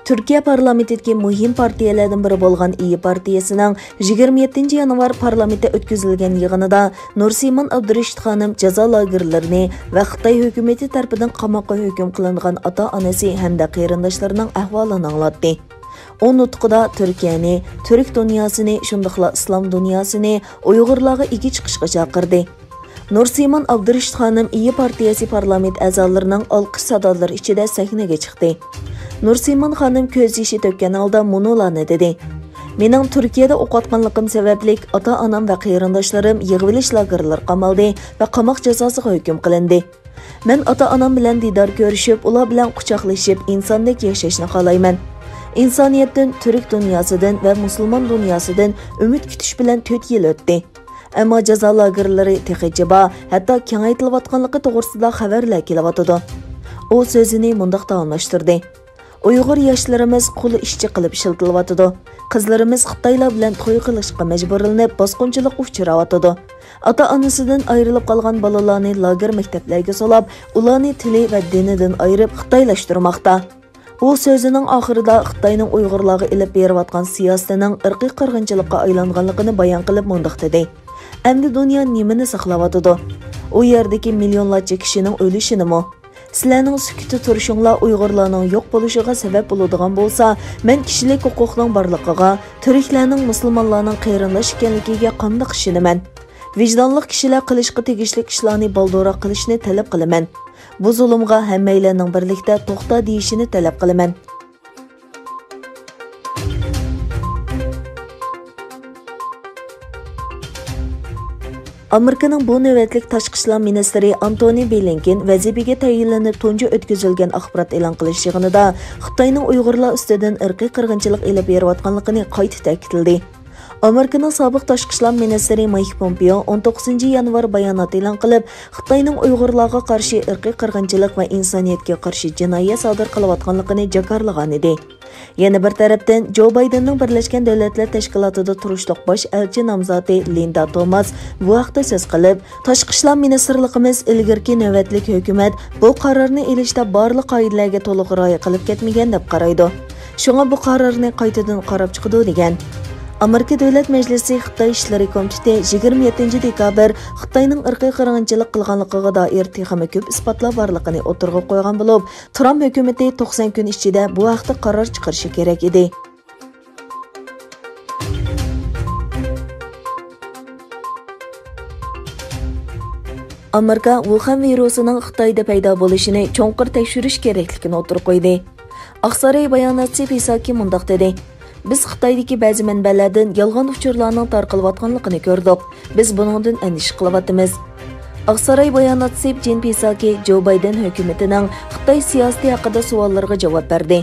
Türkiye parlamentidagi muhim partiyalardan biri bo'lgan İYİ partiyasining 27 yanvar parlamentda o'tkazilgan yig'inida Nursimon Abdurashid xonim jazo lagerlarini va Xitoy hukumati tomonidan qamoqqa hukm qilingan ota-onasi hamda qarindoshlarining ahvolini anglatdi. O nutqida Türkiyani, Türk dunyosini, shundaqla islom dunyosini Uyg'urlarga ega chiqishga chaqirdi. Nursimon Abdurashid xonim İYİ partiyasi parlament a'zolarining olqish sadolari ichida sahnaga chiqdi. Nursimon xonim ko'z yoshi to'kkan holda munolarni dedi. Mening Turkiyada o'qiyotganligim sababli ota-onam va qarindoshlarim yig'ilish lagerlar qamaldi va qamoq jazosiga hukm qilindi. Men ota-onam bilan didor ko'rishib, ular bilan quchoqlashib, insondek yashashni xohlayman. İnsoniyatdan, Türk dunyosidan va musulmon dunyosidan umid kutish bilan 4 yil o'tdi. Ammo jazo lagerlari texijiba, hatto kengaytirilayotganligi to'g'risida xabarlar kelyotdi. U so'zini mundaq davomlashtirdi. Uyg'ur yoshlarimiz qo'li ishchi qilib ishiltilyotdi. Qizlarimiz Xitoylar bilan to'y qilishga majburlanib, bosqinchilik uchrayotdi. Ota-onasidan ayrilib qolgan bolalarni lager maktablarga solib, ularni tili va dinidan ayirib xitoylashtirmoqda. U so'zining oxirida Xitoyning Uyg'urlarga ilib berayotgan siyosatining irqiy qirg'inchilikka aylanganligini bayon qilib mundaq dedi. Endi dunyo nimani saqlayotdi? U yerdagi millionlarcha kishining o'lishinimi? Sizlarning sukuti turishinglar Uyg'urlarning yo'q bo'lishiga sabab bo'ladigan bo'lsa, men kishilik huquqning borligiga, turklarning musulmonlarning qarindosh ekanligiga qanday ishonaman? Vijdonli kishilar qilishga tegishli ishlarni baldo'roq qilishni talab qilaman. Bu zulmga hammalarning birlikda to'xta deyishini talab qilaman. Amerikaning bu navbatlik tashqi ishlar ministri Antony Blinken vazifaga tayinlanib tunji o'tkazilgan axborot e'lon qilish yig'inida Xitoyning Uyg'urlar ustidan irqiy qirg'inchilik elib berayotganligini qayta ta'kidladi. Amerikaning sobiq tashqi ishlar ministri Mike Pompeo 19 yanvar bayonot e'lon qilib, Xitoyning Uyg'urlarga qarshi irqiy qirg'inchilik va insoniyatga qarshi jinoyat sodir qilayotganligini jakarlagan edi. Yana bir tarafdan Joe Bidenning Birlashgan Davlatlar Tashkilotida turishliq bosh elchi nomzodi Linda Thomas bu haqda so'z qilib, tashqi ishlar ministrligimiz ilgirki navbatlik hukumat bu qarorni elishda barliq qoidalarga to'liq rioya qilib ketmagan deb qaraydi. Shunga bu qarorni qaytadan qarab chiqdi degan. Amerika Davlat Majlisi Xitoy ishlari komiteti 27 dekabr Xitoyning irqiy qirg'inchilik qilganligiga doir texnik ko'p isbotlar borligini o'tirg'a qo'ygan bo'lib, Trump hukumati 90 kun ichida bu haqda qaror chiqarishi kerak edi. Amerika Wuhan virusining Xitoyda paydo bo'lishini cho'nqir tekshirish kerakligini o'tirib qo'ydi. Oqsaroy bayonotchi Pisaki mundaq dedi. Biz Xitoydagi ba'zi manbalardan yolg'on uchurlarning tarqalayotganligini ko'rdik. Biz buningdan andish qilyapmiz. Oqsaroy bayonotchisi Jen Psaki Joe Biden hukumatining Xitoy siyosati haqida savollarga javob berdi.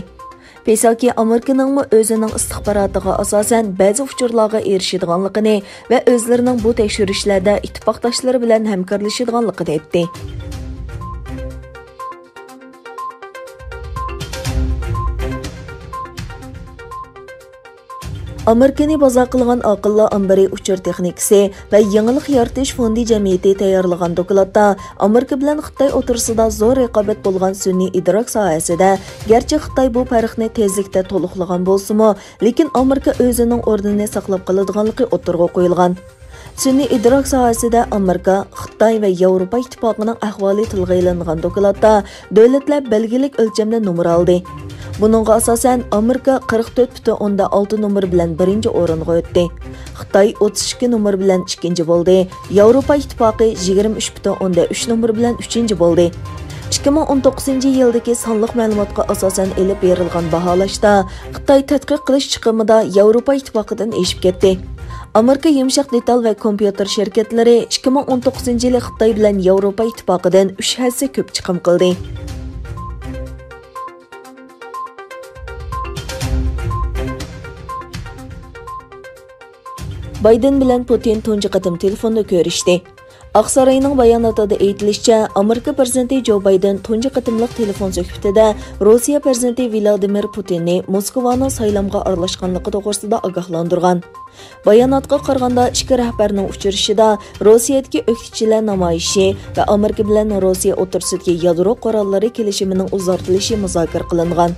Psaki Amerikaning o'zining istixborotiga asosan ba'zi uchurlarga erishadiganligini va o'zlarining bu tekshirishlarda ittifoqdoshlari bilan hamkorlashadiganligini aytdi. Amerikani bozor qilgan aqlli ambari uchur texnikasi va yangilik yaratish fondi jamiyati tayyorlagan dokladda Amerika bilan Xitoy o'tirsida zo'r raqobat bo'lgan sun'iy idrok sohasida garchi Xitoy bu farqni tezlikda to'liqlagan bo'lsa-mu, lekin Amerika o'zining o'rnini saqlab qoladiganligi o'tirg'a qo'yilgan. Sun'iy idrok sohasida Amerika, Xitoy va Yevropa ittifoqining ahvoli tilga ilingan dokladda davlatlar belgilik o'lchamda nomer oldi. Buningga asosan Amerika 44.6 nomer bilan birinchi o'ringa o'tdi. Xitoy 32 nomer bilan ikkinchi bo'ldi. Yevropa ittifoqi 23.3 nomer bilan uchinchi bo'ldi. 2019-yildagi sonliq ma'lumotga asosan elib berilgan baholashda Xitoy tadqiq qilish chiqimida Yevropa ittifoqidan eshib ketdi. Amerika yumshoq detal va kompyuter shirkatlari 2019-yil Xitoy bilan Yevropa ittifoqidan 3 hassa ko'p chiqim qildi. Biden bilan Putin tunji qatim telefonda ko'rishdi. Oqsaroyning bayonotida aytilishicha, Amerika prezidenti Joe Biden tunji qatimliq telefon suhbatida Rossiya prezidenti Vladimir Putinni Moskvaning saylamga aralashganligi to'g'risida ogohlantirgan. Bayonotga qaraganda ikki rahbarning uchrashishida Rossiyadagi o'qituvchilar namoyishi va Amerika bilan Rossiya o'rtasidagi yadro qurollari kelishimining uzartilishi muzokara qilingan.